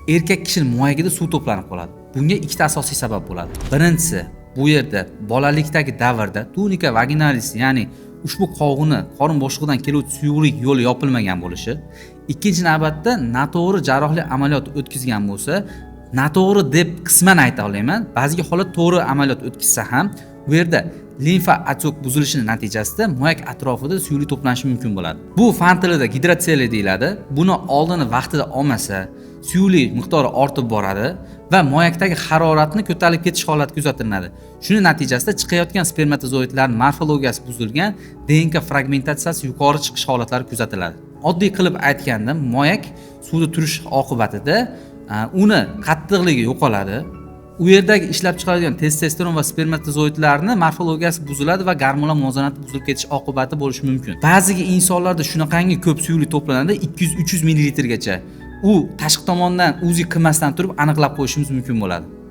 erkak kishining moyagida suv to'planib qoladi. Bunga ikkita asosiy sabab bo'ladi. Birinchisi, bu yerda bolalikdagi davrda tunika vaginalis, ya'ni ushbu qog'uni qorin bo'shlig'idan keluvchi suyuqlik yo'li yopilmagan bo'lishi. Ikkinchi navbatda noto'g'ri jarrohlik amaliyot o'tkazgan bo'lsa, noto'g'ri deb qisman ayta olaman. Ba'zi holat to'g'ri amaliyot o'tkazsa ham, bu yerda limfa otsok buzilishining natijasida moyak atrofida suyuqlik to'planishi mumkin bo'ladi. Bu fan tilida gidrotseliya deyiladi. Buni oldini vaqtida olmasa, suyuqlik miqdori ortib boradi va moyakdagi haroratni ko'tarilib ketish holati kuzatiladi. Shuning natijasida chiqayotgan spermatozoidlarning morfologiyasi buzilgan, DNK fragmentatsiyasi yuqori chiqish holatlari kuzatiladi. Oddiy qilib aytganda, moyak suvda turish oqibatida uni qattiqligi yo'qoladi. U yerdagi ishlab chiqarilgan testosteron va spermatozoidlarni morfologiyasi buziladi va gormonal muvozanati buzilib ketish oqibati bo'lishi mumkin. Ba'zi insonlarda shunaqangi ko'p suyuqlik to'planadi, 200-300 ml gacha. U tashqi tomondan o'zi qilmasdan turib aniqlab qo'yishimiz mumkin bo'ladi.